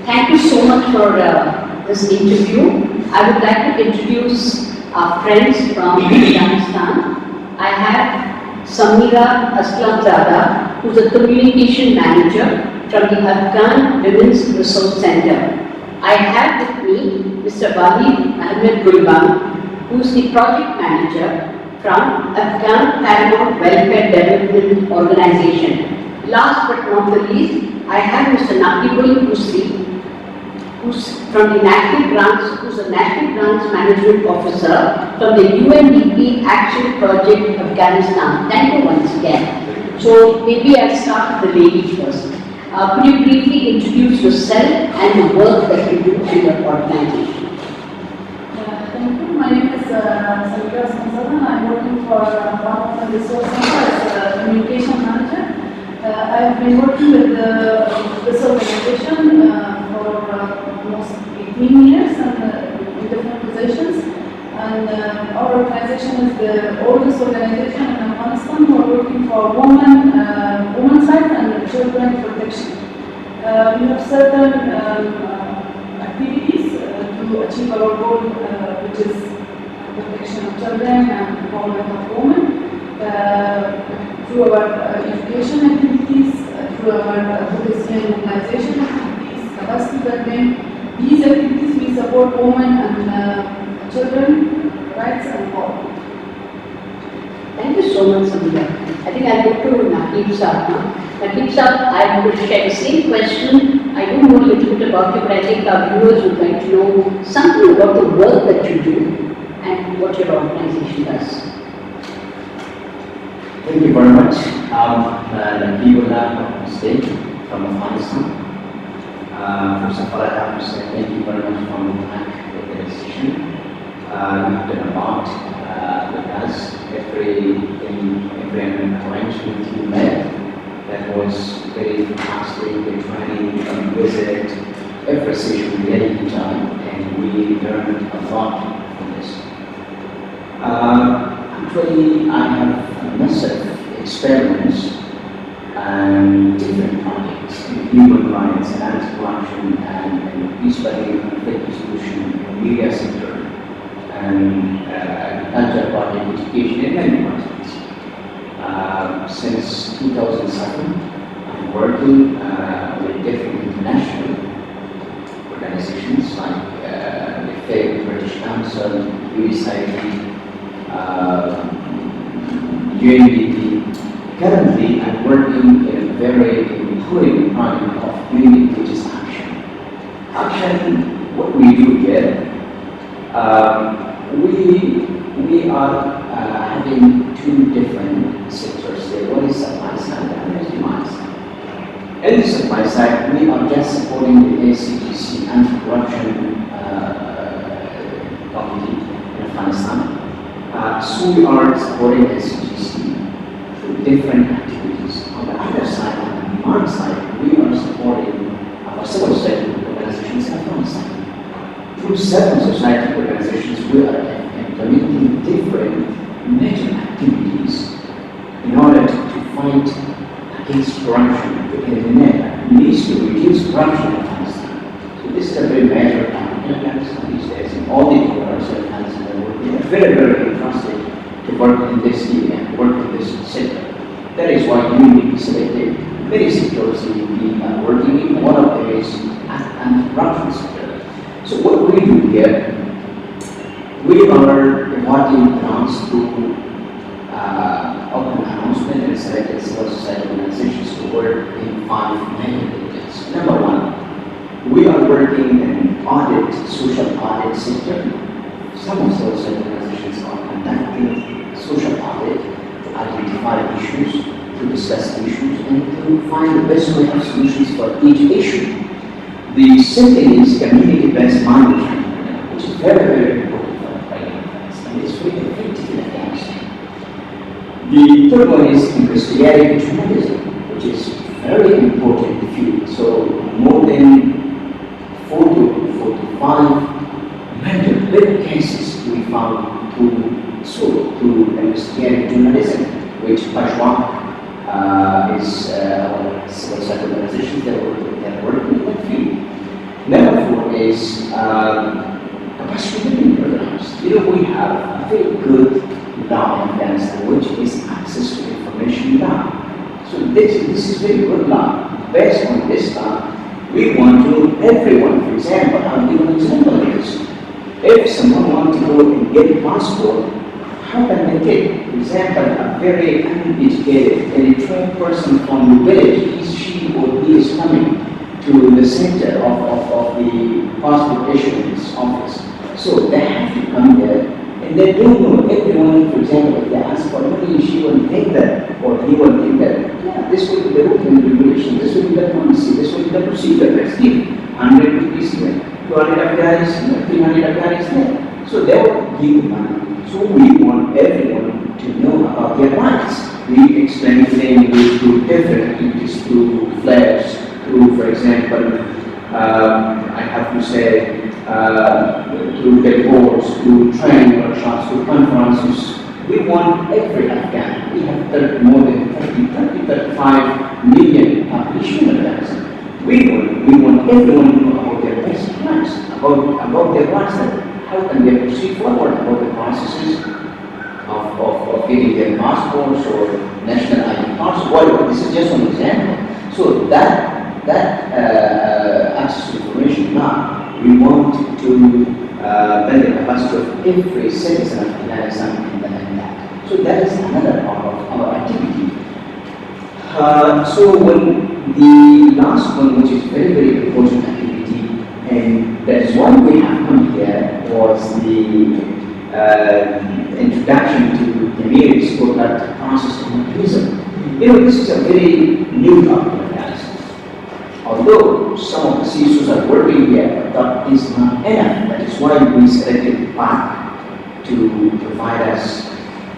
Thank you so much for this interview. I would like to introduce our friends from Afghanistan. I have Samira Aslamzada, who is a communication manager from the Afghan Women's Resource Center. I have with me Mr. Wahid Ahmed Gulban, who is the project manager from Afghan Paramount Welfare Development Organization. Last but not the least, I have Mr. Naqibul Husri, who's from the National Grants, who's a National Grants Management Officer from the UNDP Action Project Afghanistan. Thank you once again. So maybe I'll start with the lady first. Could you briefly introduce yourself and the work that you do in your organization? Thank you. My name is Samira Aslamzada. I'm working for Paramount Resource Center as a communication manager. I've been working with this organization for almost 18 years and in different positions. And our organization is the oldest organization in Afghanistan who are working for women's rights and children protection. We have certain activities to achieve our goal, which is protection of children and empowerment of women. Through our education activities, through our policy and mobilization activities, capacity building. These activities we support women and children rights and empowerment. Thank you so much, Samira. I think I'll go to Naqib Saab now. Naqib Saab, I will share the same question. I do know a little bit about you, but I think our viewers would like to know something about the work that you do and what your organization does. Thank you very much. Naqibullah State from Afghanistan. First of all, I have to say thank you very much for the PAC organization. You've done a lot with us. Every arrangement you made, that was very fantastic. The training, the visit, every session we had in time, and we learned a lot from this. Actually, I have a massive experience and different projects in human rights and anti-corruption and peace building and conflict resolution in media sector and agriculture project, education, and many projects. Since 2007, I'm working with different international organizations like the FAC, British Council, UNDP, UNDP. Currently, I'm working in a very important project of UNDP, which is action. Action, what we do here, we are having two different sectors there. One is supply side and one is demand side. In the supply side, we are just supporting the ACGC anti-corruption committee in Afghanistan. So we are supporting ACGC through different activities. On the other side, on the demand side, we are supporting our civil society organizations in Afghanistan. Through civil society organizations, we are implementing different major activities in order to fight against corruption, to eliminate at least to reduce corruption in Afghanistan. So this is a very major topic in Afghanistan these days, and all the governors in Afghanistan are working very, very interested to work in this area, work in this sector. That is why UNDP selected many sectors we are working in. One of them is anti-corruption sector. So what we do here, we are awarding grants to open announcement and selected civil society organizations to work in 5 main areas. Number one, we are working in audit, social audit sector. Some of those organizations are conducting social audit to identify issues, to discuss issues, and to find the best way of solutions for each issue. The second is community-based monitoring, which is very, very important for Afghanistan, and it's very effective in Afghanistan. The third one is investigative journalism, which is very important field. So more than 40 to 45 major big cases we found through investigative journalism, which Peshwa is our civil society organization that are working in that field. Number 4 is capacity building programs. We have a very good law in Afghanistan, which is access to information law. So this is very good law. Based on this law, we want to everyone, for example, I'll give an example of this. If someone wants to go and get a passport, how can they take, for example, a very uneducated, illiterate person from the village, she or he is coming to the center of the passport issuance office. So they have to come there, and they don't know everyone, for example, if they ask for money, she will think that, or he will think that, yeah, this will be the rule and regulation, this will be the policy, this will be the procedure, let's give 100 rupees here, 200 Afghanis, 300 Afghanis there. So they will give money. So we want everyone to know about their rights. We explain things through different activities, through flags, through, for example, I have to say, through billboards, through training workshops, through conferences. We want every Afghan. We have more than 35 million population in Afghanistan. We want everyone to know about their basic rights, about their rights, and how can they proceed forward, about the processes of getting their passports or national ID cards. Well, this is just an example. So that access to information now, we want to build the capacity of every citizen of Afghanistan in that. So that is another part of our activity. So when the last one, which is very, very important activity, and that is why we have come here, was the introduction to the media scorecard process of mechanism. This is a very new topic. Although some of the CISOs are working here, but that is not enough. That is why we selected PAC to provide us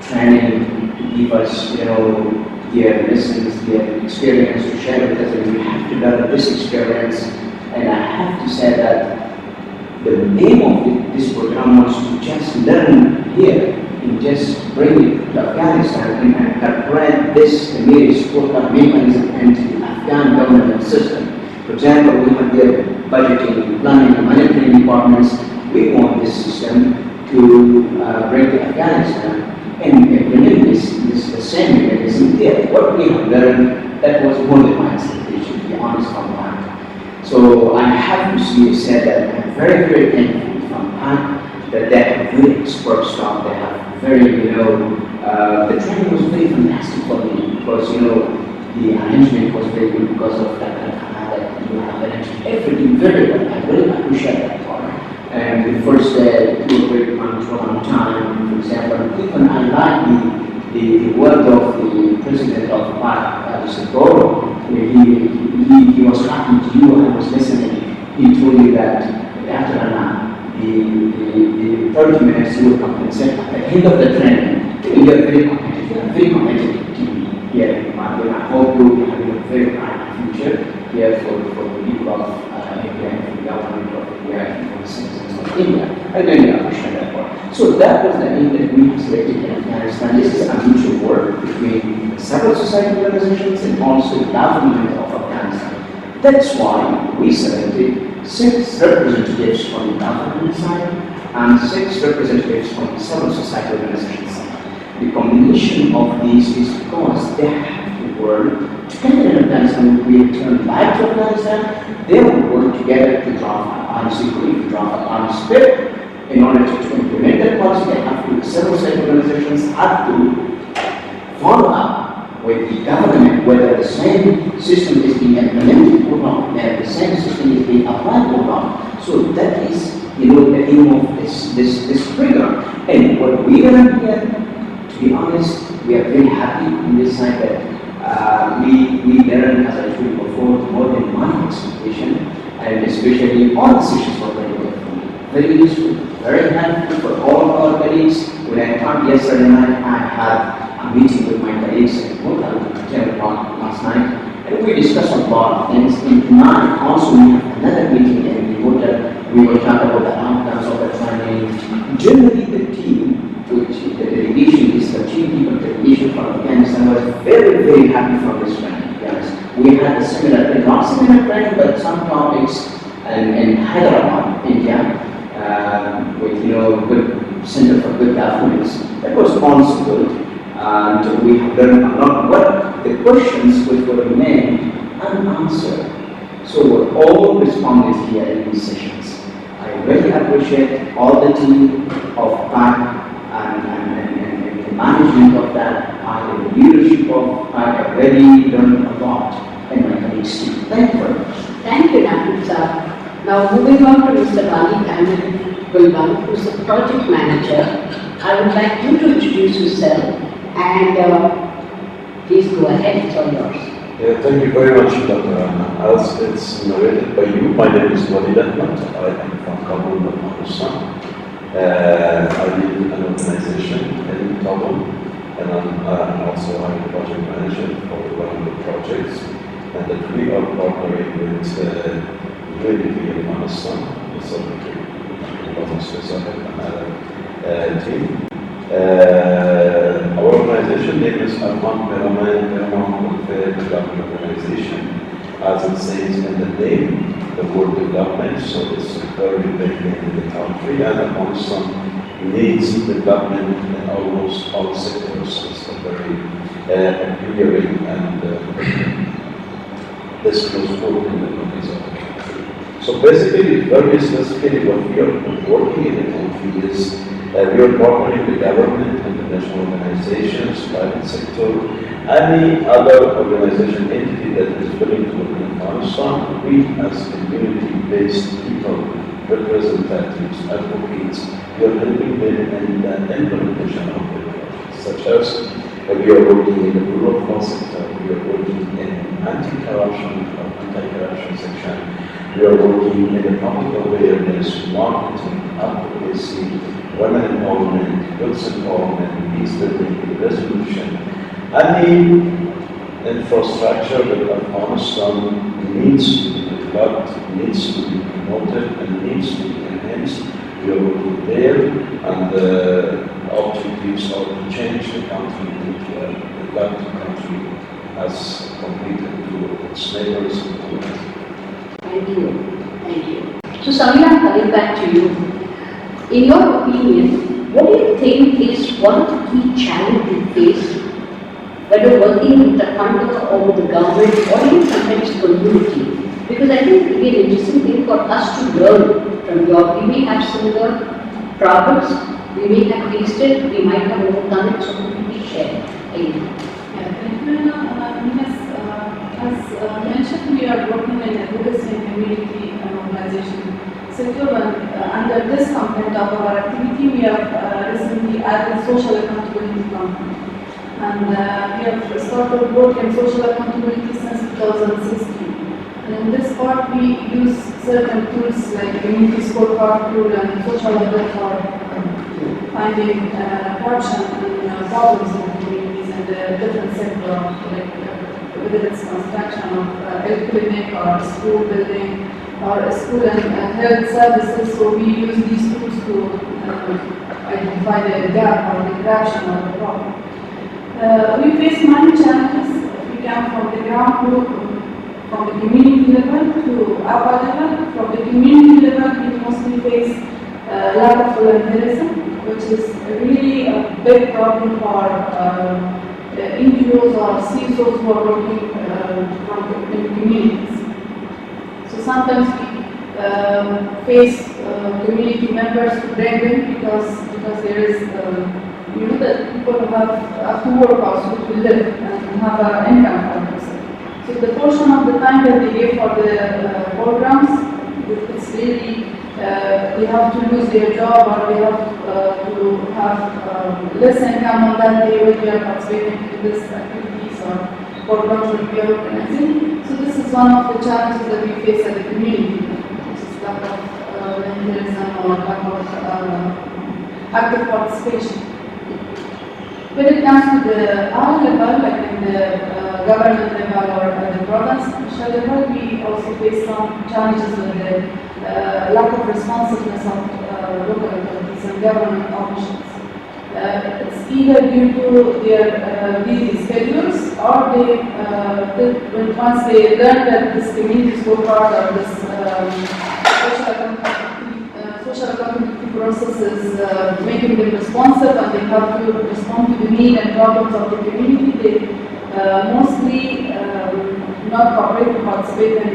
training, to give us, their lessons, their experience to share with us, and we have to learn this experience. And I have to say that the aim of this program was to just learn here and just bring it to Afghanistan and incorporate this immediate scorecard mechanism into the Afghan government system. For example, we have their budgeting, planning, and monitoring departments. We want this system to bring to Afghanistan and implement the same mechanism there. What we have learned, that was more than my expectation, to be honest, from PAC. So I have to say that I'm very, very thankful from PAC that they have good expert staff. They have very, the training was very fantastic for me because, the arrangement was very good because of that. You have arranged everything very well. I really appreciate that part. And the first day, you were very punctual on time. For example, even I like the word of the president of PAC, Mr. Goro, where he was talking to you and I was listening. He told you that after the 30 minutes you will compensate at the end of the training. You are very competitive. You are very competitive team here in PAC. I hope you will have a very bright future here for the people of India and for the government of India and for the citizens of India. I really appreciate that part. So that was the aim that we selected in Afghanistan. This is a mutual work between several society organizations and also the government of Afghanistan. That's why we selected 6 representatives from the government side and 6 representatives from the civil society organizations side. The combination of these is because they have to work together in Afghanistan. We return back to Afghanistan, they will work together to draft a policy brief, to draft a policy script. In order to implement that policy, they have to, civil society organizations have to follow up with the government whether the same system is being implemented or not, that the same system is being applied or not. So that is, the aim of this program. And what we learned here, to be honest, we are very happy on this side that we learned, as I told you before, more than my expectation, and especially all the sessions were very good for me. Very useful, very helpful for all our colleagues. When I talked yesterday night, I had a meeting with my colleagues at hotel at 10 o'clock last night, and we discussed a lot of things. And tonight also we have another meeting in the hotel. We will talk about the outcomes of the training. Generally the team, which the delegation is 13 people delegation from Afghanistan, was very, very happy from this training. Yes. We had a similar training, not similar training, but some topics in Hyderabad, India, with good Center for Good Governance. That was possible, and we have learned a lot. What the questions which were remained unanswered. So we're all responded here in these sessions. I really appreciate all the team of PAC and the management of that, and the leadership of PAC. I really learned a lot in my colleagues too. Thank you very much. Thank you, Nabil sir. Now moving on to Mr. Bali Kamil Gulban, who is the project manager. I would like you to introduce yourself and please go ahead, it's all yours. Yeah, thank you very much, Dr. Anna. As it's narrated by you, my name is Walid Ahmed. I am from Kabul, Afghanistan. I lead an organization in Kabul, and I'm also a project manager for one of the projects, and that we are partnering with UNDP Afghanistan, the Secretary and team. Our organization name is Arman Welfare Development Organization. As it says in the name, the word development, so it's very big in the country, and Afghanistan needs development in almost all sectors. It's a very appealing and this close work in the countries of the country. So basically, very specifically, what we are working in the country is we are partnering with government, international organizations, private sector, any other organization, entity that is willing to work in Afghanistan. We as community-based people, representatives, advocates, we are helping them in the implementation of the projects, such as we are working in the rule of law sector, we are working in anti-corruption section, we are working in the public awareness, marketing, advocacy, women empowerment, youth empowerment, peace building, resolution. Any infrastructure that Afghanistan needs to be developed, needs to be promoted, and needs to be enhanced, we are working there, and the objectives are to change the country into a developed country as compared to its neighbors and communities. Thank you. Thank you. So Samira, coming back to you. In your opinion, what do you think is one of the key challenges you face whether working with the funder or with the government or even sometimes community? Because I think it would be an interesting thing for us to learn from your. We may have similar problems, we may have faced it, we might have overcome it, so we share. Thank you. Thank you. As mentioned, we are working in advocacy and community organization sector, and under this component of our activity, we have recently added social accountability component. And we have started work in social accountability since 2016. And in this part, we use certain tools like community scorecard tool and social audit for finding corruption and problems in the communities and the different sectors, like whether it's construction of a clinic or school building or a school and health services. So we use these tools to identify the gap or the corruption or the problem. We face many challenges. We come from the ground to from the community level to upper level. From the community level, we mostly face lack of volunteerism, which is really a big problem for NGOs or CSOs who are working in communities. So sometimes we face community members to bring them because there is that people have to work also to live and have an income for themselves. So the portion of the time that they give for the programs, it's really they have to lose their job or they have to have less income on that day when they are participating in these activities or programs that we are organizing. So this is one of the challenges that we face at the community, which is lack of volunteerism or lack of active participation. When it comes to the high level, like in the government level or at the provincial level, we also face some challenges with the lack of responsiveness of local authorities and government officials. It's either due to their busy schedules or once they learn that this community scorecard or this social accountability process is making them responsive and they have to respond to the need and problems of the community, they mostly not cooperate to participate in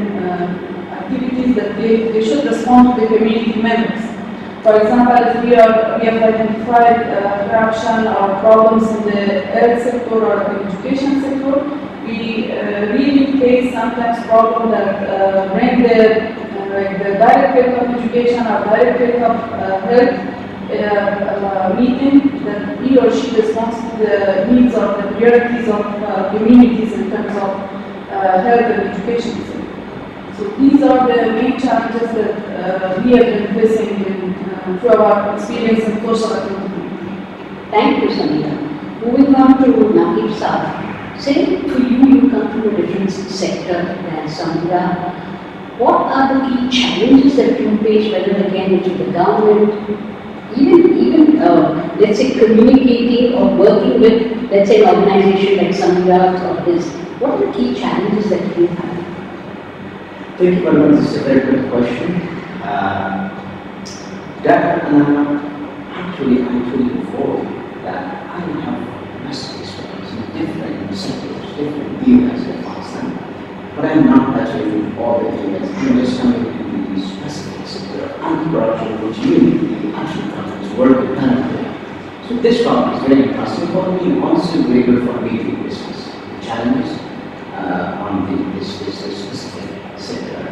activities that they should respond to the community members. For example, if we have identified corruption or problems in the health sector or the education sector, we really face sometimes problems that bring the director of education or director of health meeting that he or she responds to the needs of the priorities of communities in terms of health and education sector. So these are the main challenges that we have been facing through our experience in social accountability. Thank you, Samira. Moving on to Naqib Saab. Say to you come from a different sector than Samira. What are the key challenges that you face, whether again it's with the government, even let's say communicating or working with, let's say, an organization like Samira or this? What are the key challenges that you have? Thank you very much. This is a very good question. Actually, I told you before that I have massive experience in different sectors, different areas of Afghanistan, but I'm not touching all the areas. I'm just coming to the specific sector of anti-corruption, which UNDP actually comes to work with currently. So this topic is very interesting for me and also very good for me to discuss the challenges on this specific sector.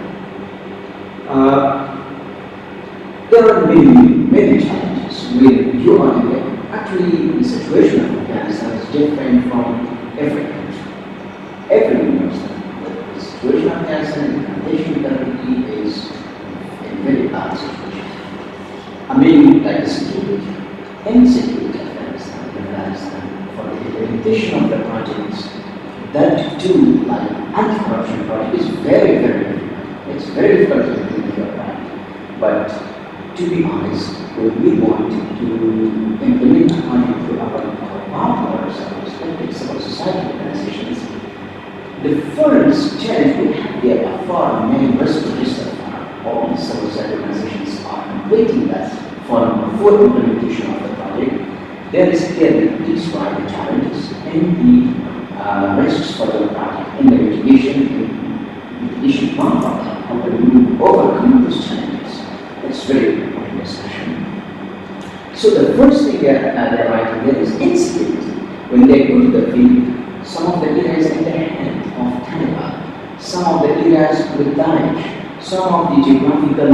There are many challenges with UNDP. Actually, the situation of Afghanistan is different from every country. Every university. The situation of Afghanistan and the condition currently is a very bad situation. I mean, like the security, insecurity of Afghanistan, for the implementation of the projects, that too, like anti-corruption project, is very difficult. It's very difficult to implement your project. But to be honest, when we want to implement a project to our partners, our respective civil society organizations, the first challenge we have here are far many registered all these civil society organizations are completing that form before implementation of the project. There is clearly described the challenges and the risks for the project in the mitigation part of that. How can we overcome these challenges? It's very important discussion. So the first thing they're writing there is insecurity. When they go to the field, some of the areas in the hand of Taliban, some of the areas with Daesh, some of the geographical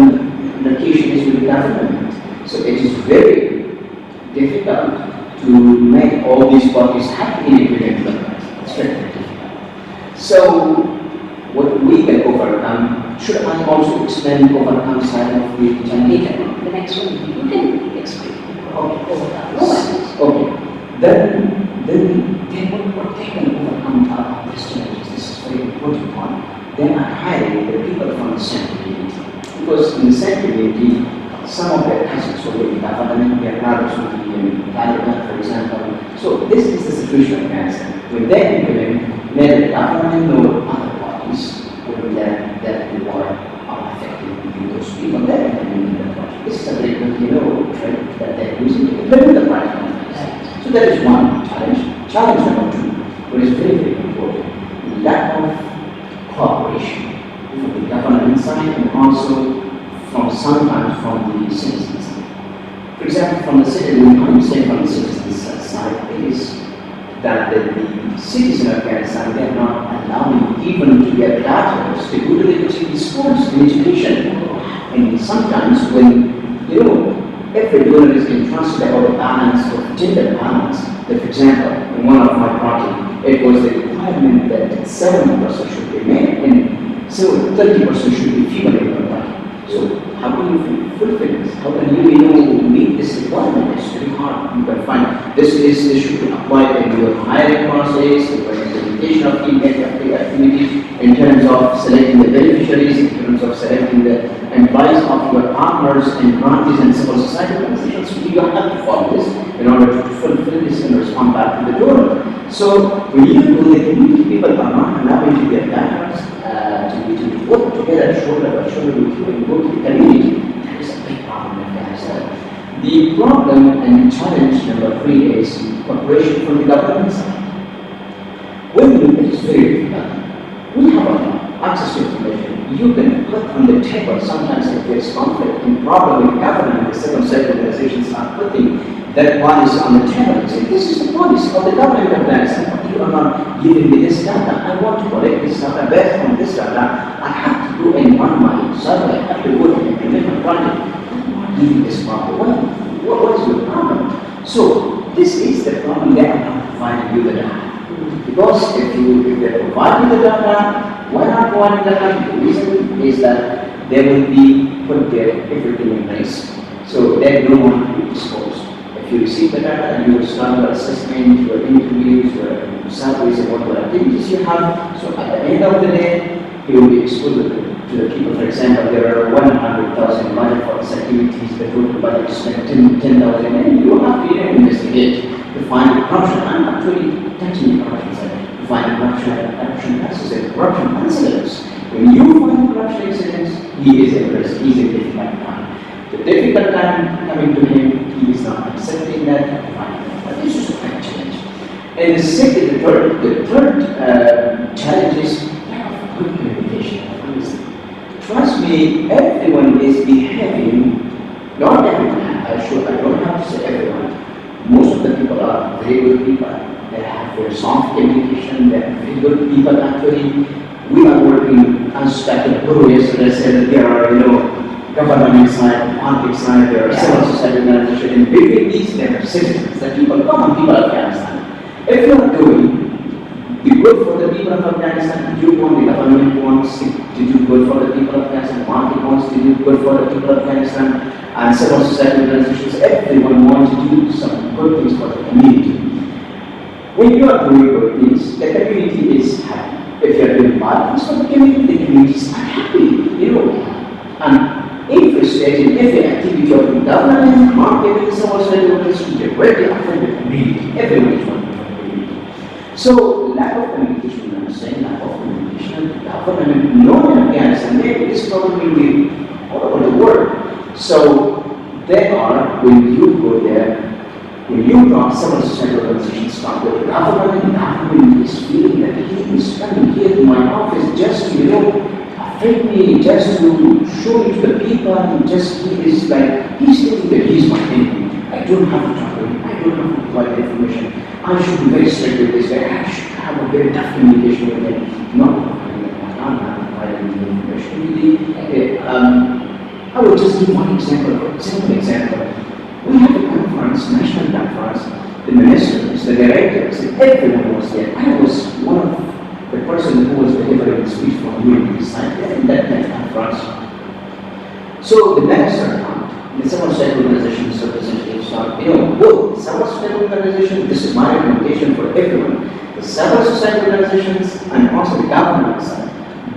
location is with the government. So it is very difficult to make all these parties happy in agreement. It's very difficult. So what we can overcome, should I also explain overcome side of the challenge? The next one, you can explain. Okay. Then what they can overcome these challenges? This is very important one. They are hiring the people from the same community. Because in the same community, some of their cousins will be in government, their brothers will be in Taliban, for example. So this is the situation of Afghanistan. When they implement, neither the government nor other parties will be there that the war are affecting those people that are implementing the project. This is a very good, trend that they're using to implement the project. So that is one challenge. Challenge number two, what is very, very important, lack of cooperation from the government side and also sometimes from the citizens side. For example, from the citizen, I'm saying from the citizens side, it is that the citizens of Afghanistan, they are not allowing even to their daughters to go to the schools in education. And sometimes when, every donor is entrusted about the balance of gender balance. That, for example, in one of my projects, it was the requirement that 70% should be male and 30% should be female in the project. So how can you fulfill this? How can you meet this requirement? It's very hard. You can find this should be applied in your hiring process, in your implementation of the activity, in terms of selecting the beneficiaries, in terms of selecting the employees of your partners and grantees and civil society organizations. So you have to follow this in order to fulfill this and respond back to the donor. So when you do the community from the government side. When it is very difficult, we have access to information. You can put on the table sometimes if there's conflict and problem with government and the civil society organizations are putting that policy on the table and say, this is the policy of the government of Afghanistan, but you are not giving me this data. I want to collect this data based on this data. I have to go and run my survey. I have to go and implement my project. I'm not giving this problem. What is your problem? So this is the problem that I'm not providing you the data. Because if they provide you the data, why not provide the data? The reason is that they will be put there everything in place. So they don't want to be exposed. If you receive the data and you will start your assessment, your interviews, your surveys, and whatever activities you have, so at the end of the day, you will be exposed to the people. For example, there are 100,000 budget for these activities, the total budget is 10,000, and you have to investigate to find the corruption. I'm actually touching the corruption side, to find the corruption process and corruption incidents. When you find corruption incidents, he is a risk, he is a difficult time. The difficult time coming to him, he is not accepting that, but this is a big challenge. And the third challenge is lack of good communication. Trust me, everyone is behaving, not everyone, I don't have to say everyone. Most of the people are very good people. They have very soft communication, they are very good people actually. We are working as Dr. Guru yesterday said that there are, government side, politics side, there are civil society organizations, and between these there are citizens, the people, common people of Afghanistan. If you are doing the good for the people of Afghanistan, you want the government wants to do good for the people of Afghanistan, market wants to do good for the people of Afghanistan, and civil society organizations, everyone wants to do some good things for the community. When you are doing good things, the community is happy. If you are doing bad things for the community is unhappy, And infiltrating every activity of the government, marketing, civil society organizations, they greatly affect the community. Everyone is one for the community. So, lack of communication, I'm saying, lack of communication with the government, known in Afghanistan, maybe this problem will be all over the world. So, when you go there, when you talk, civil society organizations talk with the government is feeling that he is coming here to my office just to, affect me, just to show it to the people, and just he is like, he's thinking that he's my enemy. I don't have to talk to him, I don't have to provide the information. I should be very strict with this guy, I should have a very tough communication with him. Not providing the information. I will just give one example, simple example. We had a conference, national conference, the ministers, the directors, everyone was there. I was one of the person who was delivering the speech from UNDP side in that conference. So the minister come, the civil society organizations representatives come, both the civil society organization, this is my recommendation for everyone, the civil society organizations and also the government side,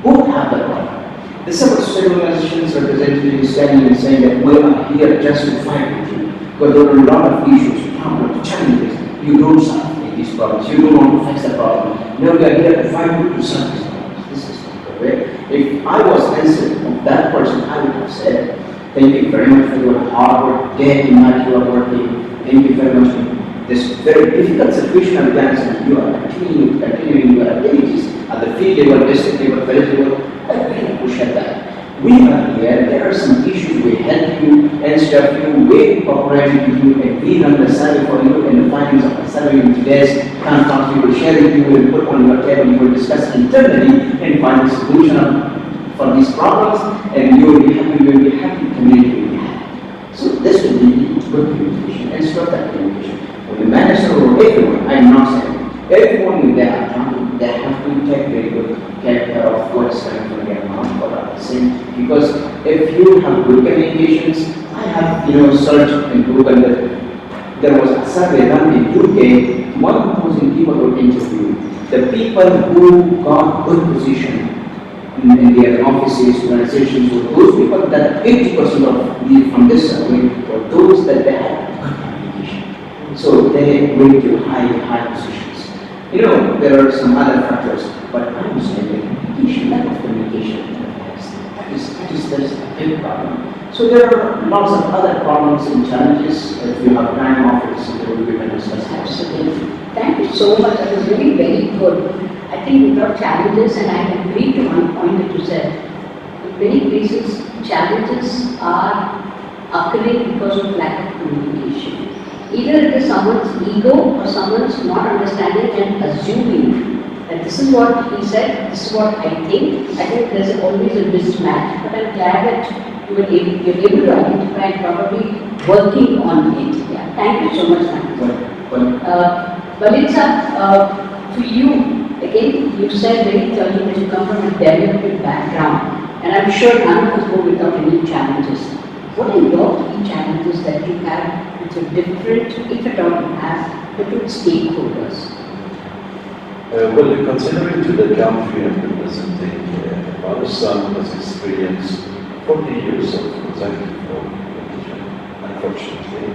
both have the problem. The civil society organizations representatives standing and saying that we are here just to fight with you, because there are a lot of issues, problems, challenges, you don't solve these problems, you don't want to fix the problem. No, we are here to fight with you to solve these problems. This is not the way. If I was instead of that person, I would have said, thank you very much for your hard work, day and night you are working, thank you very much for this very difficult situation of Afghanistan. You are continuing your activities at the field level, district level, village level. I really appreciate that. We are here, there are some issues, we help you, instead of you, we cooperate with you, and we run the survey for you, and the findings of the survey in today's conference, we will share with you, we will put on your table, you will discuss internally, and find a solution for these problems, and you will be happy, community will be happy. So this will be good communication, instead of that communication. When the manager or everyone, I am not saying, everyone with their account, they have to take very good care of what is coming from their mouth or the same. Because if you have good communications, I have searched in Google that there was a survey done in UK, 1,000 people were interviewed. The people who got good position in their offices, organizations, were those people that 80% from this survey were those that they had good communication. So they went to high positions. There are some other factors, but I'm saying communication, lack of communication. That's a big problem. So there are lots of other problems and challenges. If you have time after this, we can discuss. Absolutely. Thank you so much. That was really very good. I think without challenges, and I agree to one point that you said, in many places, challenges are occurring because of lack of communication. Either it is someone's ego or someone's not understanding and assuming that this is what he said, this is what I think. I think there's always a mismatch, but I'm glad that you're able to identify and probably working on it. Yeah. Thank you so much, ma'am. Balitza, for you, again, you said very clearly that you come from a development background, and I'm sure none of us go without any challenges. What are your key challenges that you have which are different, if at all you have, different stakeholders? Well, considering to the country I'm representing, Afghanistan has experienced 40 years of consecutive religion, unfortunately.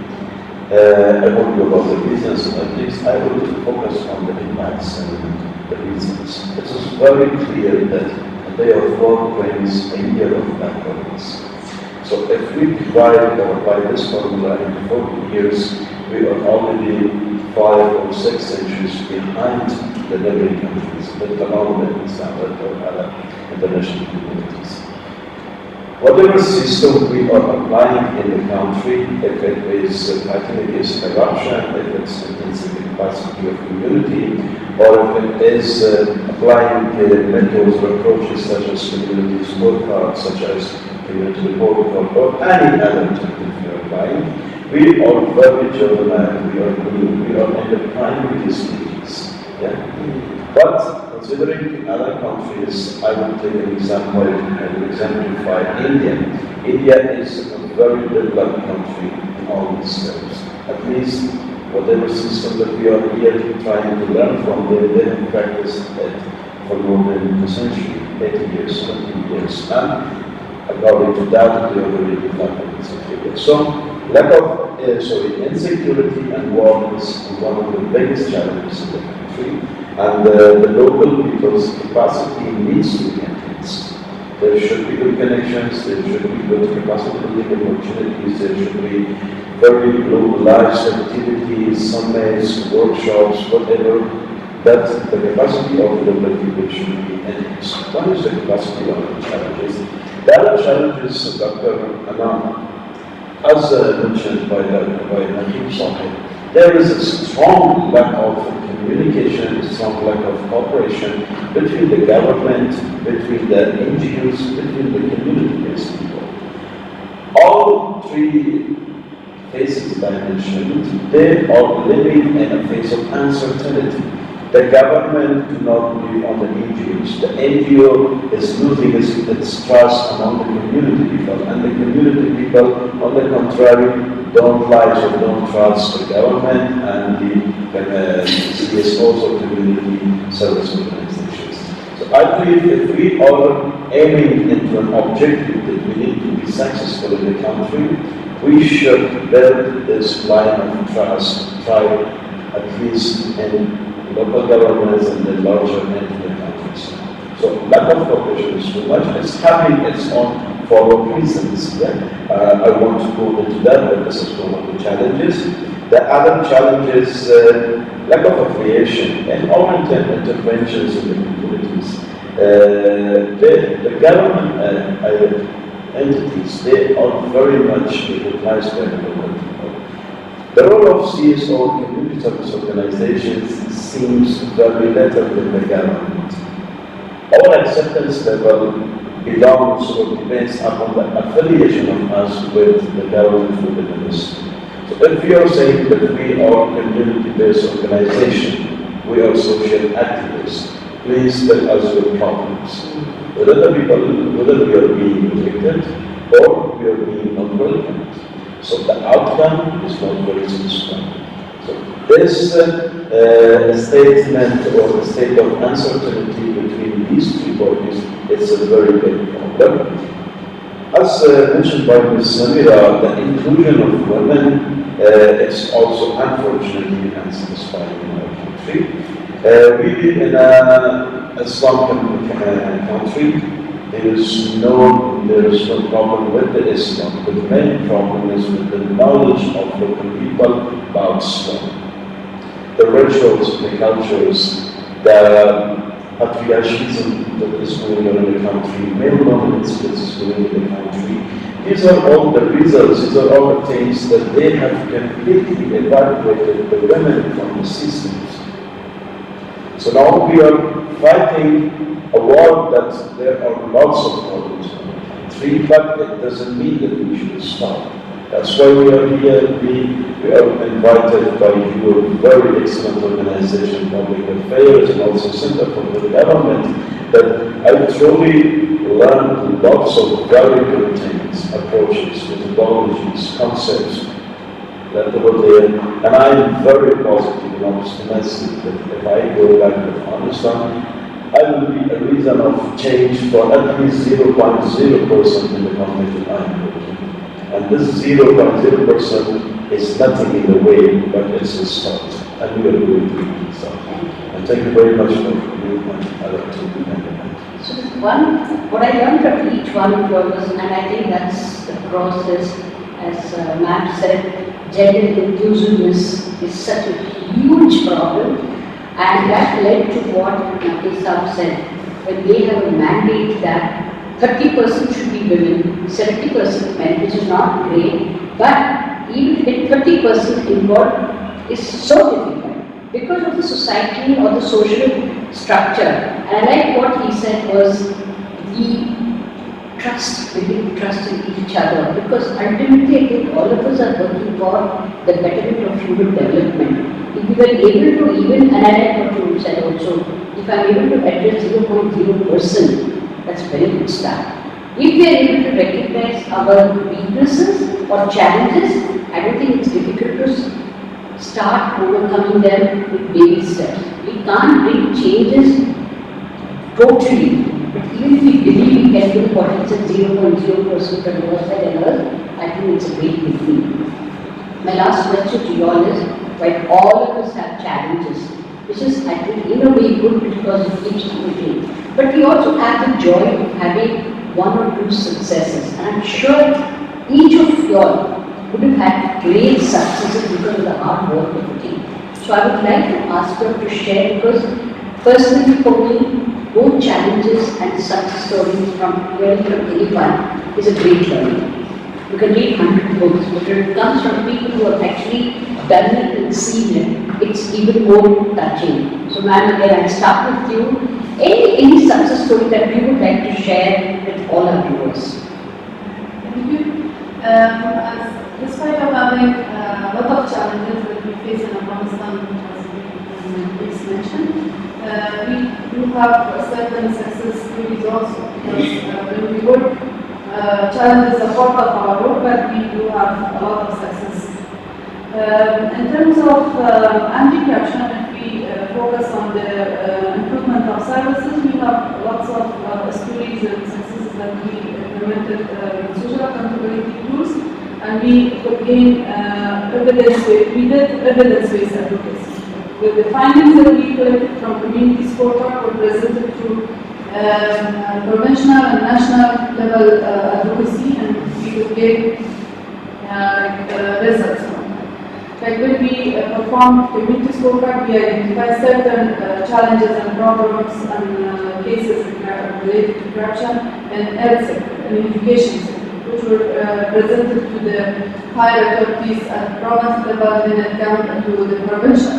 I won't go about the reasons, at least I want to focus on the impacts and the reasons. It is very clear that a day of war brings a year of backwardness. So if we divide or apply this formula into 40 years, we are already 5 or 6 centuries behind the neighboring countries, let alone the Islamic or other international communities. Whatever system we are applying in the country, if it is fighting against corruption, if it's enhancing the capacity of community, or if it is applying methods or approaches such as community scorecards, such as community report card, or any other technique we are applying, we are very juvenile, we are in the primary stages. Yeah? But considering other countries, I will take an example and exemplify India. India is a very developed country in all these terms. At least whatever system that we are here trying to learn from, they have practiced it for more than a century, 80 years, 70 years. And according to that, they already developed it. So, lack of insecurity and war is one of the biggest challenges in the country. And the local people's capacity needs to be enhanced. There should be good connections, there should be good capacity building opportunities, there should be very globalized activities, summits, workshops, whatever, that the capacity of the local people should be enhanced. One is the capacity of the challenges. The other challenges, Dr. Anand, as mentioned by Najeeb Sahib, there is a strong lack of communication, a strong lack of cooperation between the government, between the NGOs, between the community-based people. All three phases that I mentioned, they are living in a phase of uncertainty. The government do not believe on the NGOs. The NGO is losing its trust among the community people, and the community people, on the contrary, don't like or don't trust the government and the CSOs or community service organizations. So I believe if we are aiming into an objective that we need to be successful in the country, we should build this line of trust, try at least in local governments and the larger end of the countries. So lack of cooperation is too much. It's having its own follow reasons. Yeah? I want to go into that, but this is one of the challenges. The other challenge is lack of affiliation and all interventions in the communities. The government entities, they are very much recognized by the local people. The role of CSO, community service organizations, seems very little in the government. Our acceptance level belongs or depends upon the affiliation of us with the government through the ministry. So if we are saying that we are a community-based organization, we are social activists, please tell us your problems. Whether we are being rejected or we are being not welcomed. So the outcome is not very satisfying. So this statement or the state of uncertainty between these two bodies is a very big problem. As mentioned by Ms. Samira, the inclusion of women is also unfortunately unsatisfying in our country. We live in an Islamic country. There is no problem with the Islam. The main problem is with the knowledge of local people about Islam. the rituals, the cultures, the patriarchalism that is going on in the country, male dominance that is going in the country. These are all the results, these are all the things that they have completely evacuated the women from the systems. So now we are fighting a war that there are lots of problems. But it doesn't mean that we should stop. That's why we are here. We are invited by your very excellent organization, Public Affairs, and also Center for the Development, that I truly learned lots of very good things, approaches, methodologies, concepts that were there. And I'm very positive and optimistic that if I go back to Afghanistan, I will be a reason of change for at least 0.0% in the community I'm working. And this 0.0% is nothing in the way, but it's a start. And we are going to do this. And thank you very much for you and other two. So what I learned from each one of yours, and I think that's the process, as Matt said, gender inclusiveness is such a huge problem. And that led to what Nakisab said, when they have a mandate that 30% should be women, 70% men, which is not great, but even with 30% involved is so difficult because of the society or the social structure. And I like what he said was the trust, building trust in each other, because ultimately I think all of us are working for the betterment of human development. If we were able to even, and I like what you said also, if I'm able to address 0.0%, that's a very good start. If we are able to recognize our weaknesses or challenges, I don't think it's difficult to start overcoming them with baby steps. We can't bring changes totally, but even if we believe we can do what is at 0.0% from your side and others, I think it's a great beginning. My last question to you all is, while all of us have challenges, which is, I think, in a way good because it keeps moving, but we also have the joy of having one or two successes. And I'm sure each of you all would have had great successes because of the hard work of the team. So I would like to ask you to share, because personally for me, both challenges and success stories from hearing from anyone is a great learning. You can read 100 books, but when it comes from people who have actually done it and seen it, it's even more touching. So ma'am, again, I'll start with you. Any success story that you would like to share with all our viewers? Thank you. Despite of having a lot of challenges that we face in Afghanistan, as Chris mentioned, we do have certain success stories also, because when we work, challenges are part of our work, but we do have a lot of success. In terms of anti-corruption, if we focus on the improvement of services, we have lots of stories and successes that we implemented social accountability tools, and we could gain evidence. We did evidence-based advocacy. With the findings that we collected from community scorecard were presented to provincial and national level advocacy, and we could get results from that. Like when we perform community scorecard, we identify certain challenges and problems and cases related to corruption in health sector and education sector, which were presented to the higher authorities at province level, then it came to the provincial,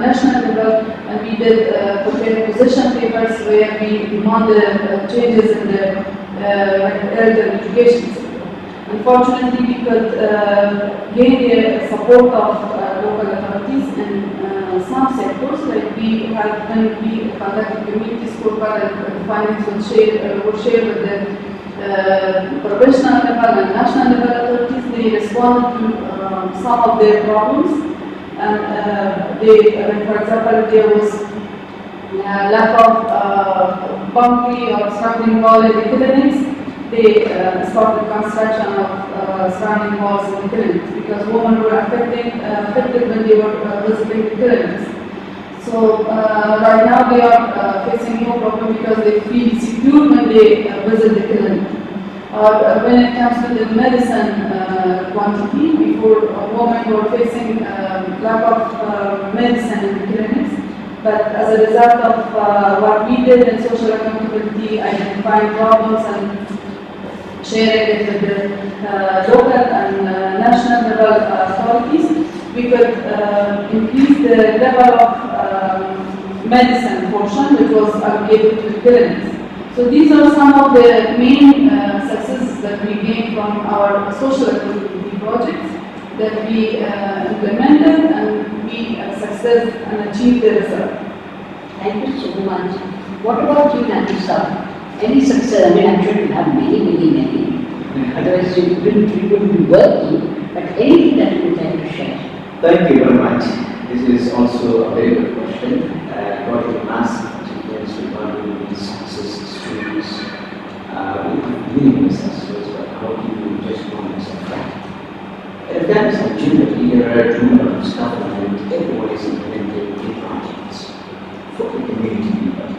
national level, and we did prepare position papers where we demanded changes in the health and education sector. Unfortunately, we could gain the support of local authorities in some sectors, like we had when we conducted community scorecard and findings were shared with the provincial level and national level authorities. They responded to some of their problems, and for example, there was lack of boundary or surrounding wall in the clinics. They started construction of surrounding walls in the clinics because women were affected when they were visiting the clinics. So right now they are facing no problem because they feel secure when they visit the clinic. When it comes to the medicine quantity, we for women who are facing lack of medicine in clinics. But as a result of what we did in social accountability, identifying problems and sharing it with the local and national level authorities, we could increase the level of medicine portion which was allocated to clinics. So these are some of the main successes that we gained from our social accountability projects that we implemented, and we success and achieved the result. Thank you so much. What about you, Nafisa? Any success? I mean, I'm sure you have many. Otherwise, you wouldn't be working. But anything that you would like to share? Thank you very much. This is also a very good question. What you asked is regarding the success stories. We have many successes, but how do you just one example? In Afghanistan, generally, there are a number of stuff and everyone is implementing big projects for the community people.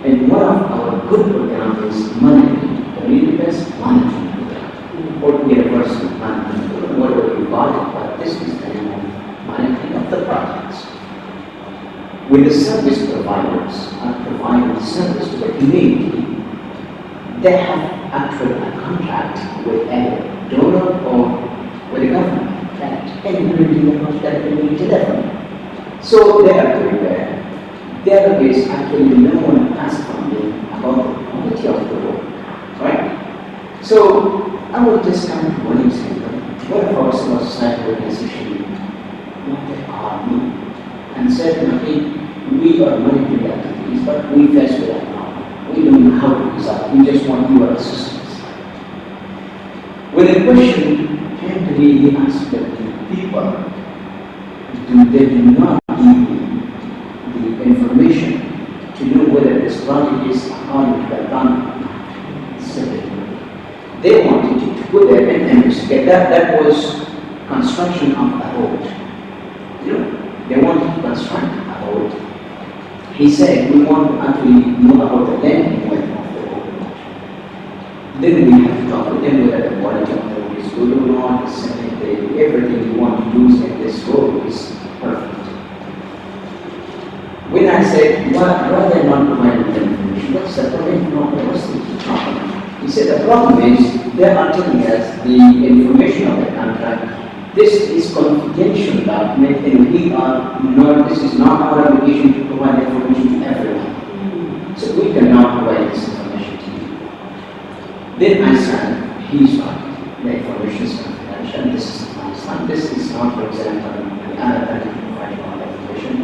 And one of our good programs is monitoring, the really best monitoring program, or universal monitoring program, whatever you call it, but this is the name of monitoring of the projects. With the service providers providing service to the community, they have actually a contract with a donor or with the government, right? And the community that community deliver. So they are doing that. There is actually no one asked from them about the quality of the work, right? So I will just come to one example. One of our civil society organization wanted to call me and said, okay, we are monitoring activities, but we face with that problem. We don't know how to resolve. We just want your assistance. When the question came to me, he asked that the people do not give the information to know whether this project is according to the plan. They wanted you to go there and investigate. That was construction of a road. You know, they wanted to construct a road. He said, we want to actually know about the landing of the road. Then we have to talk with them whether the quality of the road is good or not, everything you want to use in this road is perfect. When I said, why are they not providing the information? What's the problem? What's the problem? He said, the problem is they are telling us the information of the contract. This is confidential document, and we are not, this is not our obligation to provide information to everyone. So we cannot provide this information to you. Then I said, he's right. The information is confidential. This is Afghanistan. This is not, for example, an other country providing all the information.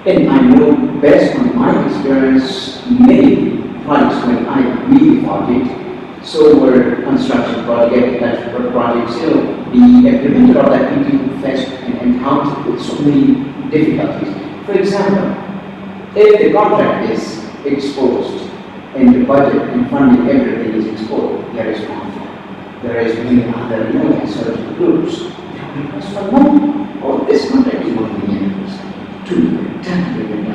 And I know, based on my experience, many projects when I really about it, so were construction projects, electrical projects, you know, the implementer of that people faced and encountered with so many difficulties. For example, if the contract is exposed and the budget and funding, everything is exposed, there is conflict. There is many other certain groups. They request for more. Oh, this contract is $1 million, $2 million, $10 million.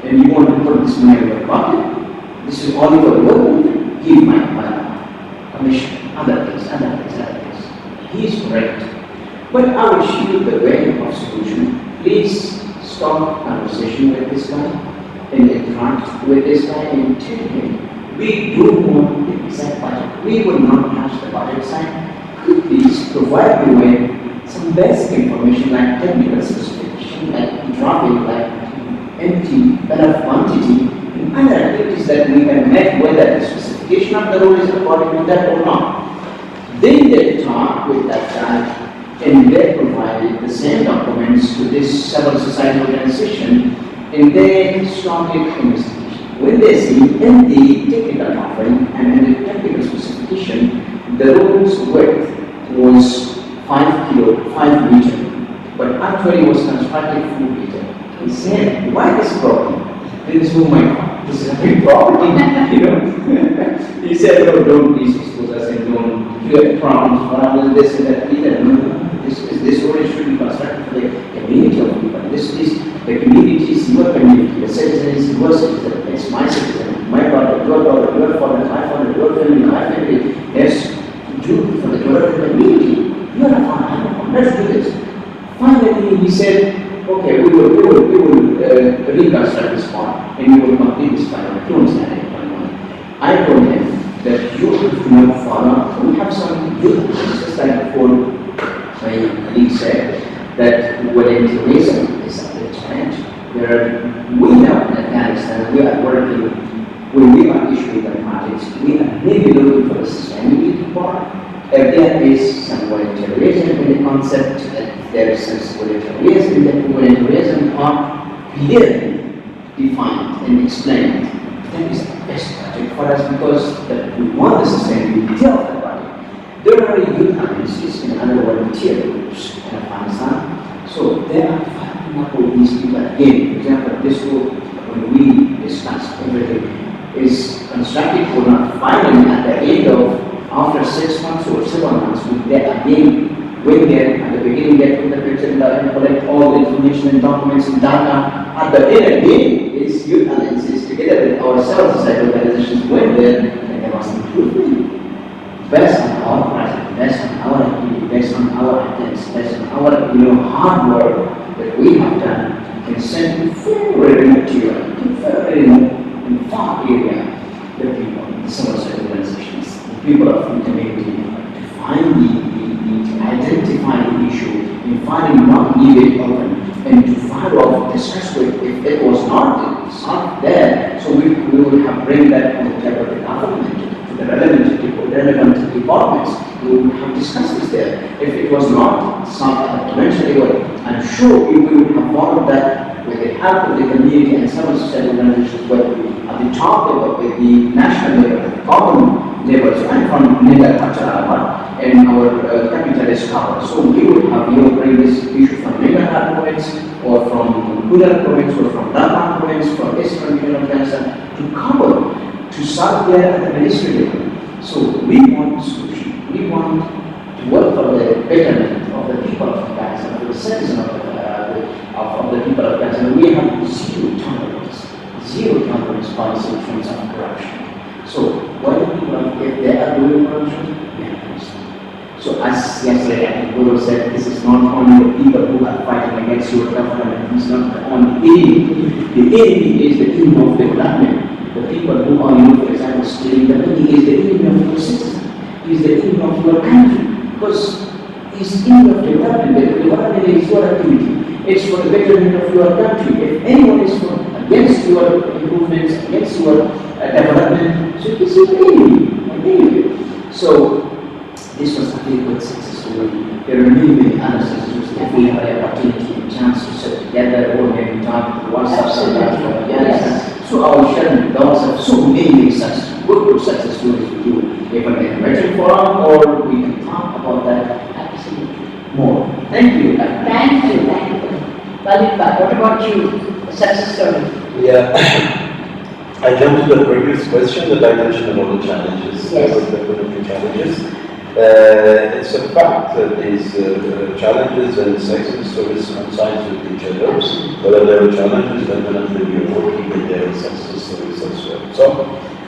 And you want to put this money in your pocket? This is all your work. Give my commission, other things. He is correct. But I will show you the way of solution. Please stop conversation with this guy and interact with this guy and tell him, we do want the exact budget. We will not touch the budget side. Could please provide me with some basic information like technical specification, like dropping, like empty, bill of quantity, and other activities that we can make whether the specification of the road is according to that or not. Then they talk with that guy and they provided the same documents to this civil society organization and they started investigation. When they see in the technical offering and in the technical specification, the road's width was 5 meters, but actually was constructed 4 meters. He said, why this problem? This is my God. This is a big problem, you know. He said, no, don't please expose us and don't create problems for others, this and that. Either. No, this road should be constructed for the community of people. This is the community, is your community. The citizen is your citizen. It's my citizen. My brother, your father, my family, my family. Yes, do for the good of the community. You are a father. this final, he understand it quite well. I told him that you have to not follow, we have some youth, just like before my colleague said, that volunteerism is a big challenge. We know in Afghanistan, we are working, when we are issuing the projects, we are really looking for the sustainability part. If there is some volunteerism in the concept, if there is some volunteerism, that volunteerism are clearly defined and explained. That is the best project for us because we want the sustainability of the project. There are youth agencies and other volunteer groups in Afghanistan, so they are fighting up with these people again. For example, this group, when we discussed everything, is constructed for not finally at the end of after 6 months or 7 months, we again went there at the beginning, get to the picture and collect all the information and documents and data. At the end again, is youth analysis together with our civil society organizations went there and there was improvement. Based on our project, based on our activity, based on our attempts, based on our hard work that we have done, can send very material to very far area the people, the civil society organizations, the people of the community, to find to identify the issue, and finding not leave it open, and to follow up, discuss with if it was not, it's not there, so we will have bring that on the table of the government, to the relevant departments, we will have discussed this there. If it was not, it's not at the conventional level, I'm sure we will have followed that with the help of the community and civil society organizations, whether at the top level, with the national level, at the common level. So I'm from Negar, and our capital is Kabul. So we will have bring this issue from Negar province, or from Kudan province, or from Daman province, from Eastern region of Afghanistan to Kabul, to start there at the ministry level. So we want a solution. We want to work for the betterment of the people of Afghanistan, for the citizens of the people of Afghanistan. We have zero tolerance policy in terms of corruption. So what do people, if they are doing corruption, we have to stop. So as yesterday, I think Guru said, this is not only the people who are fighting against your government, it's not the only enemy. The enemy is the enemy of development. The people who are, for example, stealing the money is the enemy of your citizen, is the enemy of your country, because it's enemy of development. The development is your activity. It's for the betterment of your country. If anyone is against your improvements, against your development, so this is an enemy. So this was a very good success story. There are many other successes. If we have an opportunity and chance to sit together or maybe talk to WhatsApp sometimes from Afghanistan, so I will share those of so many success, good success stories with you. Even in a written forum, or we can talk about that absolutely more. Thank you. Thank you. Walid, what about you? A success story? Yeah, I jumped to the previous question that I mentioned about the challenges. Yes. There were definitely challenges. It's a fact that these challenges and success stories coincide with each other. Whether there are challenges, definitely we are working with their success stories as well. So,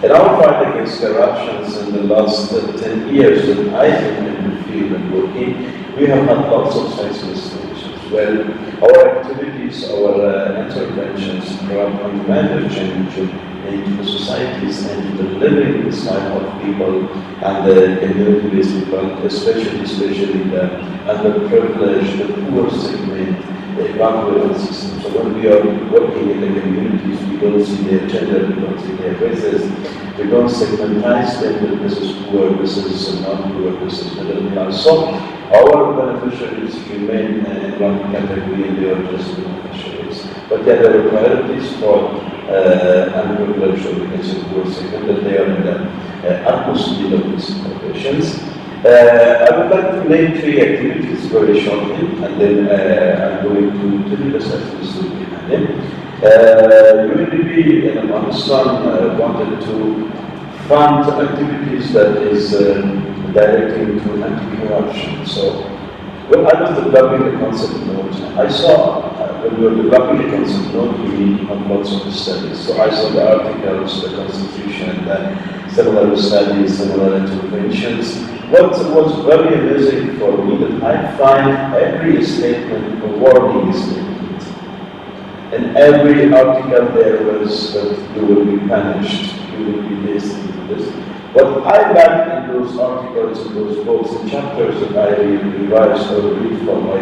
in our fight against corruptions in the last 10 years that I've been in the field and working, we have had lots of success stories. Well, our activities, our interventions from management change into societies and to the living style of people and the community-based people, especially the underprivileged, the poor segment, the vulnerable system. So when we are working in the communities, we don't see their gender, we don't see their races, we don't segmentize them that this is poor, this is not poor, this is middle class. So our beneficiaries remain in one category and they are just beneficiaries. But there are priorities for underprivileged or because of poor segment that they are in the utmost need of these populations. I would like to name 3 activities very shortly, and then I'm going to tell you the success behind them. UNDP in Afghanistan wanted to fund activities that is directing to anti-corruption. So, when I was developing the concept note, I saw when we were developing the concept note, we need lots of studies. So I saw the articles, the constitution, the similar studies, similar interventions. What was very amazing for me that I find every statement a warning statement. In every article there was that you will be punished, you will be this and this. What I like in those articles, in those books, and chapters that I revised or read from my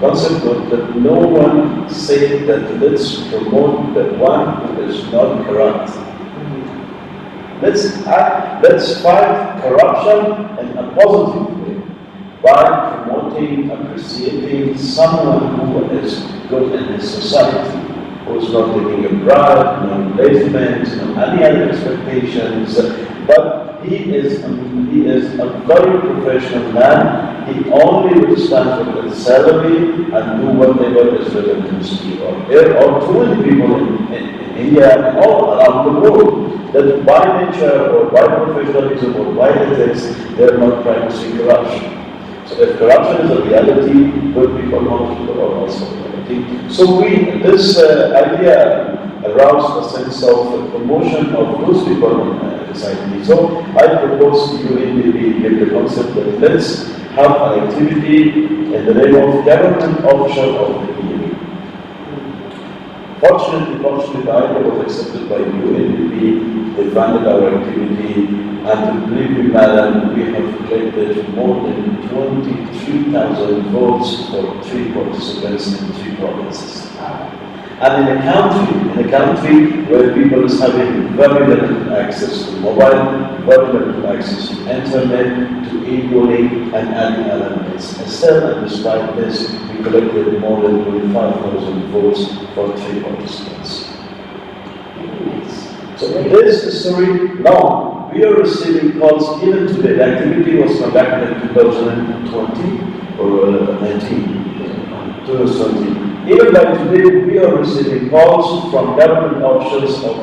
concept was that no one said that let's promote the one who is not corrupt. Let's fight corruption in a positive way by promoting, appreciating someone who is good in his society, who is not taking a bribe, no engagement, no any other expectations, but he is a very professional man. He only will stand for his salary and do whatever is written in his PR. There are too many people in India and all around the world that by nature or by professionalism or by ethics, they are not practicing corruption. So if corruption is a reality, good people, not people are also a reality. So this idea aroused a sense of promotion of those people in society. So I propose to UNDP give the concept that let's have an activity in the name of government official of the community. Fortunately, the idea was accepted by UNDP. They funded our activity, and believe me, madam, we have collected more than 23,000 votes for 3 participants in 3 provinces. And in a country where people is having very limited access to mobile, very limited access to internet, to e-learning and any elements. Still, and despite this, we collected more than 25,000 votes for 3 participants. So this is story. Now, we are receiving calls even today. The activity was conducted in 2020 or 2020. Even by today, we are receiving calls from government officials of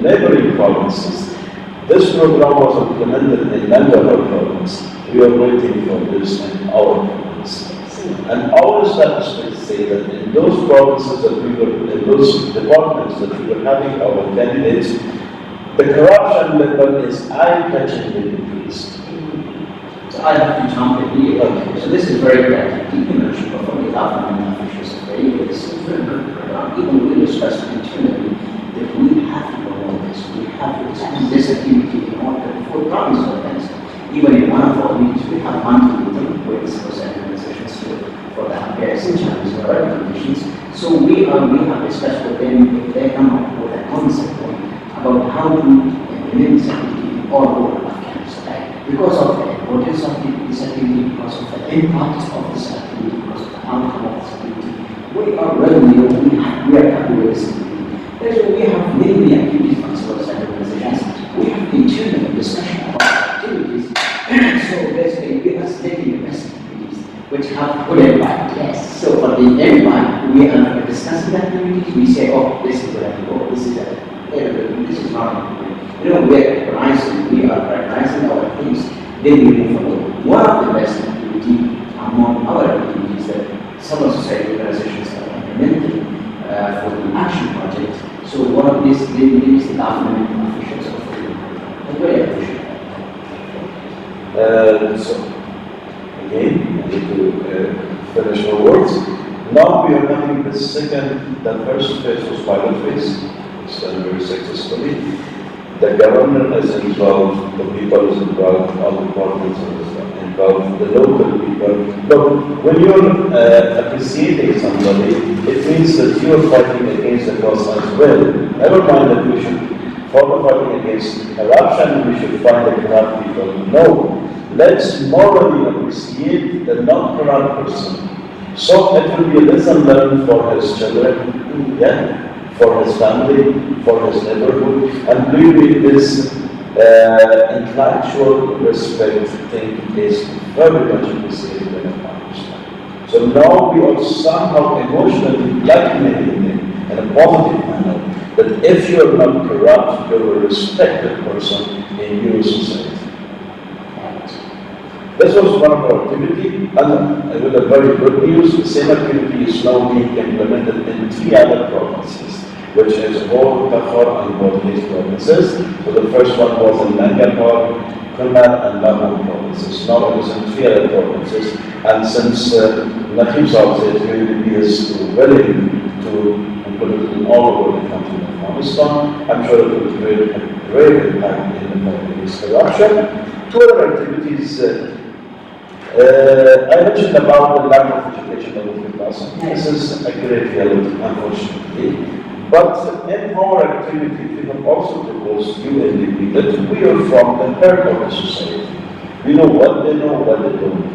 neighboring provinces. This program was implemented in Nangarhar province. We are waiting for this in our province. And our statistics say that in those provinces that we were, in those departments that we were having our candidates, the corruption level is eye-catchingly decreased. So I have to jump in here. Okay. So this is very practical. You mentioned before the government officials are very good. This is a very good program. Even we discussed internally that we have to promote this. We have to expand this activity in order for province Afghanistan. Even in one of our meetings, we have monthly meeting with those organizations for the comparison challenges or other conditions. So we have discussed with them if they come up with a concept about how to implement this activity in all over Afghanistan. Because of the importance of this activity, because of the impact of this activity, because of the outcome of this activity, we are revenue, we are happy with this activity. Therefore, we have many activities from civil society organizations. We have internal discussion about activities. So basically, we are selecting the best activities which have good impact. Yes. So for the impact, we are discussing activities. We say, oh, this is what I do, this is that. This is not, we are prioritizing our things, then we move forward. One of the best activity among our activities that civil society organizations are implementing for the action project. So one of these is the government officials of the I'm very appreciate that. So, again, I need to finish my words. Now we are having the first phase was pilot phase. It's done very successfully. The government is involved, the people is involved, all departments are involved, the local people. But when you're appreciating somebody, it means that you are fighting against the cause as well. Never mind that we should follow fighting against corruption, we should fight the corrupt people. No, let's morally appreciate the non-corrupt person. So it will be a lesson learned for his children, yeah? For his family, for his neighborhood, and believe me, this intellectual respect thing is very much appreciated in Afghanistan. So now we are somehow emotionally blackmailing them in a positive manner, that if you are not corrupt, you are a respected person in your society. This was one of our activity, and with a very good news, the same activity is now being implemented in 3 other provinces, which is all Takhar and Bordis provinces. So the first one was in Nangarhar, Kunar and Lahore provinces. Now it is in 3 other provinces. And since Nakhib Saab said UNDP is willing to political all over the country of Afghanistan. I'm sure it will create a great impact in the fight against corruption. Two other activities. I mentioned about the lack of education level in class. This is a great reality, unfortunately. But in our activity, we have also proposed UNDP that we are from the heart of the society. We know what they know, what they don't know.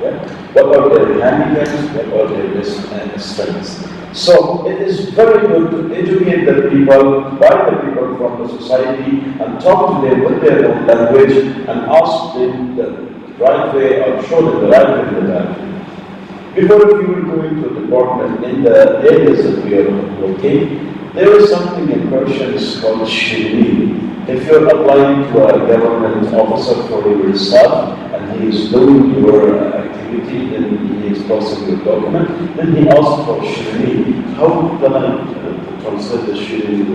Yeah? What are their handicaps, what are their strengths. So it is very good to educate the people, by the people from the society, and talk to them with their own language, and ask them the right way, or show them the right way to the bad way. Before you go into the department, in the areas that we are working, there is something in Persian called Shirini. If you're applying to a government officer for your staff, and he is doing your activity, then he is processing your document, then he asks for Shirini. How can I translate the Shirini to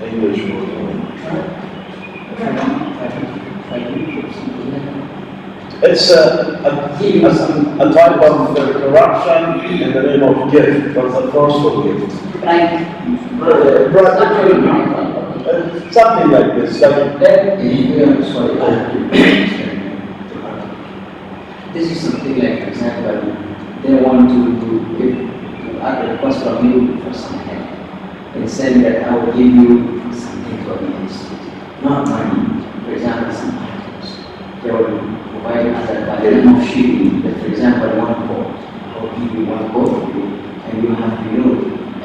English word? It's a type of corruption in the name of gift, but a forceful gift. Right. Something like this. This is something like, for example, they want to ask a request from you for some help. They say that I will give you something to organize, not money. For example, some items. They will provide other by the name of shipping. That, for example, one boat. I will give you one boat for you, and you have to load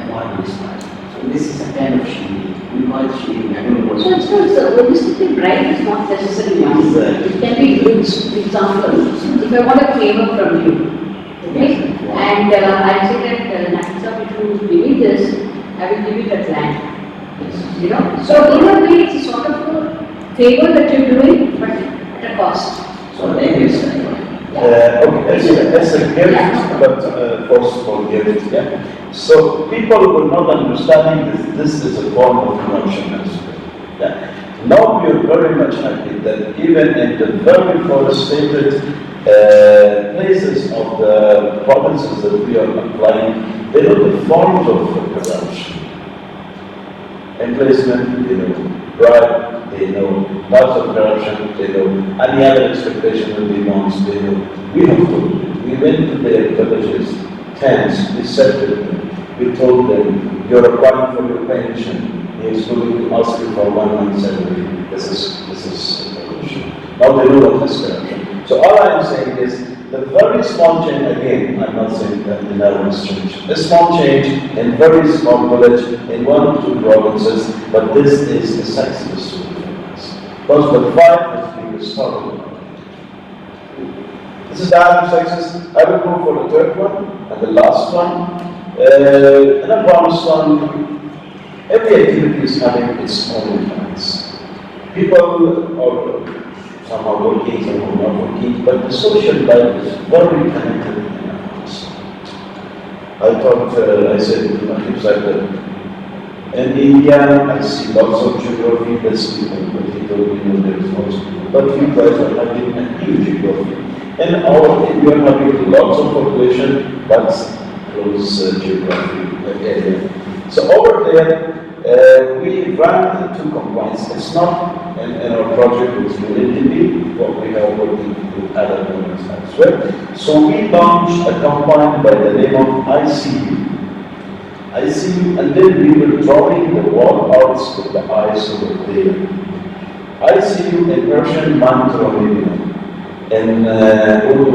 about this price. So this is a kind of shipping. We call it shipping. I don't know what. So holistically, bribe is not necessarily money. It can be good example. If I want a favor from you, okay, and I say that Nafisa, if you give me this, I will give you that land. You know, so in a way, it's a sort of a favor that you're doing, but at a cost. So that is Okay, it's a gift, but forceful gift. Yeah. So people will not understanding that this is a form of corruption as well. Yeah. Now we are very much happy that even in the very forested places of the provinces that we are applying, they know the forms of corruption. Emplacement, they know. Bribe, they know. Types of corruption, they know. Any other expectation of demands, they know. We have told them. We went to their villages, tents, we said to them, we told them, you're applying for your pension. He is going to ask you for 1 month's salary. This is corruption. Now they know what is corruption. So all I am saying is, the very small change, again, I'm not saying that the narrowness change. A small change in very small village, in 1 or 2 provinces, but this is a success story for us. Because the fight has been started. This is the other success. I will go for the third one and the last one. In Afghanistan, every activity is having its own influence. People are somehow working, somehow not working, but the social life is very connected in Afghanistan. I said to my that in India, I see lots of geography, there's people, but you know there is most people. But you guys are having a huge geography. In our India, we are having lots of population, but close geography area. So over there, we run 2 campaigns. It's not in our project with UNDP, but we are working with other governments as well. So we launched a campaign by the name of ICU, and then we were drawing the wall arts with the eyes over there. ICU in Persian, mantra, and Urdu,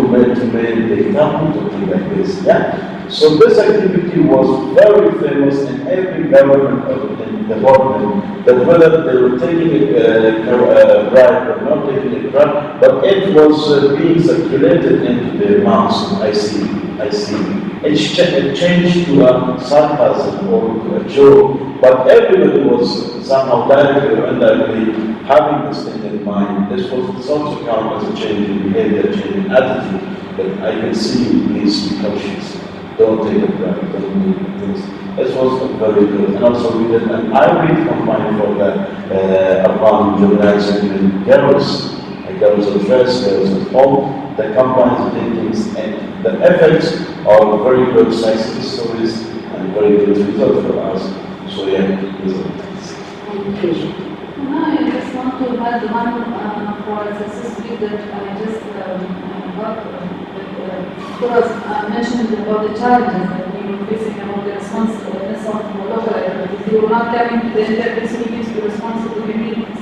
they come something like this. Yeah. So this activity was very famous in every government in the department, that whether they were taking a bribe or not taking a bribe, but it was being circulated into their mouths. I see. It changed to a sarcasm or to a joke, but everybody was somehow directly or indirectly having this thing in mind. This was also count as a change in behavior, change in attitude, but I can see you, please be cautious. Don't take a bribe, don't do things. This was very good. And also we did an Irish campaign for the Afghan juveniles and girls at first, girls at home. The campaigns, things, and the effects are very good success stories, and very good result for us. So yeah, result. Thank you. I just want to add one for successfully that I just got because I mentioned about the challenges that we were facing about the responsiveness of local authorities. They were not coming to the inter-facilities to respond to the communities.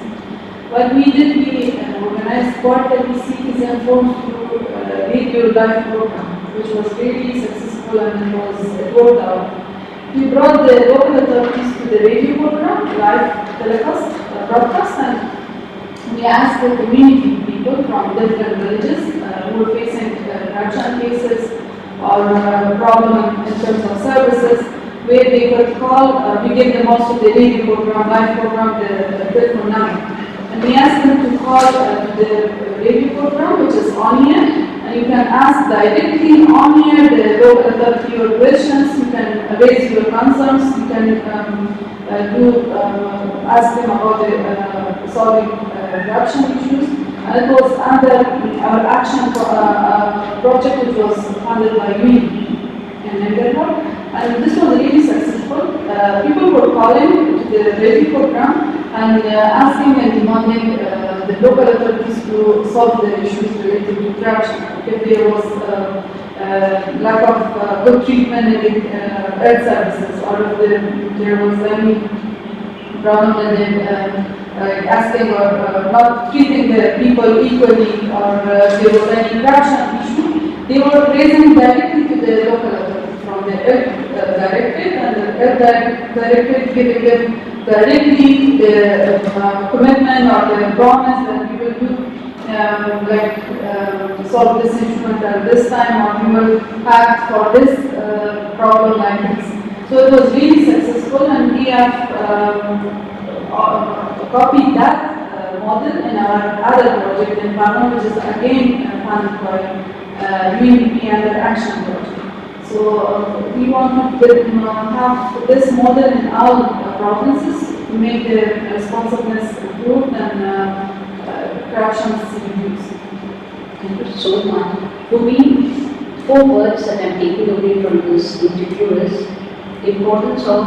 What we did, we organized quarterly citizen forums through radio live program, which was really successful and it worked out. We brought the local authorities to the radio program, live telecast, broadcast, and we asked the community people from different villages who were facing corruption cases or problem in terms of services, where they could call. We gave them also the radio program, live program, the telephone number. And we asked them to call the radio program, which is on here, and you can ask directly on here the local authority your questions, you can raise your concerns, you can ask them about the solving corruption issues. And it was under our action project, which was funded by UNDP in Bangalore. And this was really successful. People were calling to the radio program and asking and demanding the local authorities to solve the issues related to corruption. If there was lack of good treatment in the health services, or if there was any problem in asking or not treating the people equally, or there was any corruption issue, they were raising directly to the local authorities from the directorate, and the directorate giving them directly the commitment or the promise that we will do solve this issue at this time, or we will act for this problem like this. So it was really successful, and we have copied that model in our other project in Parma, which is again funded by UNDP and their action project. So we want to have this model in all provinces to make the responsiveness improved and corruption reduced. Thank you so much. For me, 4 words that I'm taking away from this interview is importance of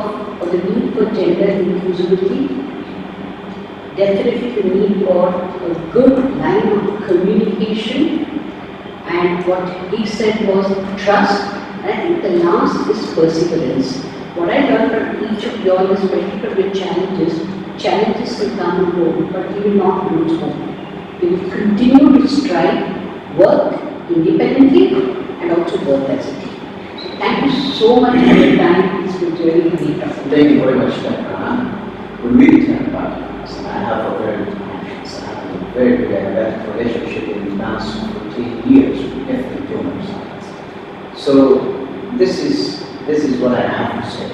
the need for gender inclusivity, definitely the need for a good line of communication, and what he said was trust. And I think the last is perseverance. What I learned from each of you all, especially from your challenges will come and go, but we will not lose hope. We will continue to strive, work independently, and also work as a team. So thank you so much for your time. It's been really great. Thank you very much, Dr. Anand. We really care about you. I have a very good connections. I have a very good relationship in the last 14 years with different donors. So this is what I have to say.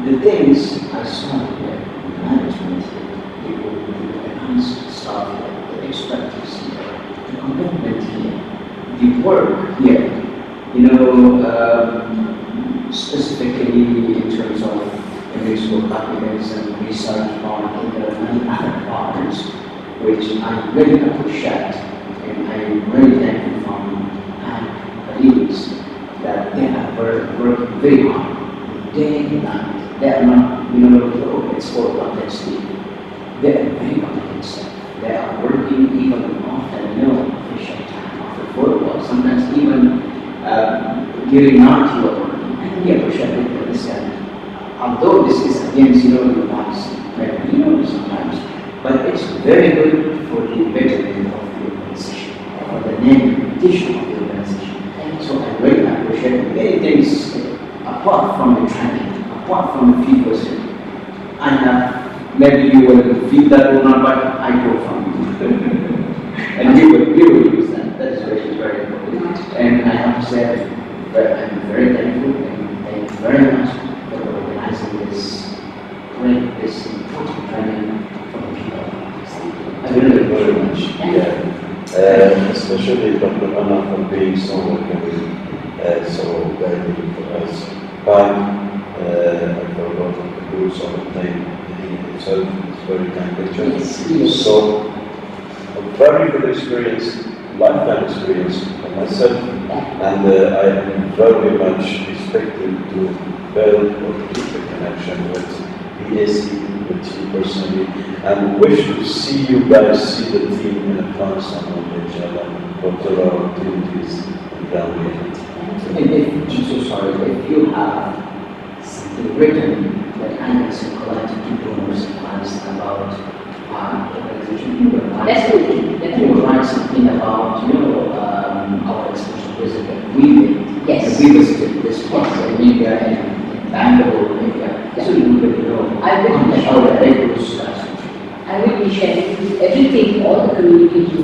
The things I saw here, the management here, the advanced staff here, the expertise here, the commitment here, the work here, specifically in terms of municipal documents and research on there are many other partners which I really appreciate, and I'm really thankful from colleagues that they are working very hard, day and night. They are not, it's for complexity. They are very complex. They are working even often, official time, after 4 o'clock, sometimes even during night you are working. I really appreciate it for this guy. Although this is against, the policy, sometimes, but it's very good for the betterment of the organization, for the name and reputation of the organization. So I really appreciate many things apart from the training, apart from the field question. I have, maybe you will feel that or not, but I go from you. And you will use that. That is very, very important. And I have to say that I'm very thankful, and thank you very much for organizing this important training for the people. I really very much. Yeah. Especially Dr. Anna for being so welcoming, so very good for us. But I forgot the rules of the name. He himself is very kind picture. Yes. So, very good experience, lifetime experience for myself, and I am very much expected to build or keep the connection with PAC, with you personally, and wish to see you guys see the team in Afghanistan and inshallah, whatever opportunities down here. I'm so sorry, if you have something written that Angus and collected to donors advised about organization, you would write Definitely, you definitely. would write something about, our exhibition visit that we did. Yes. We visited this place in India and in Bangalore, India. So you would know. I will on be the sure. other levels. I will be sharing everything, all the communication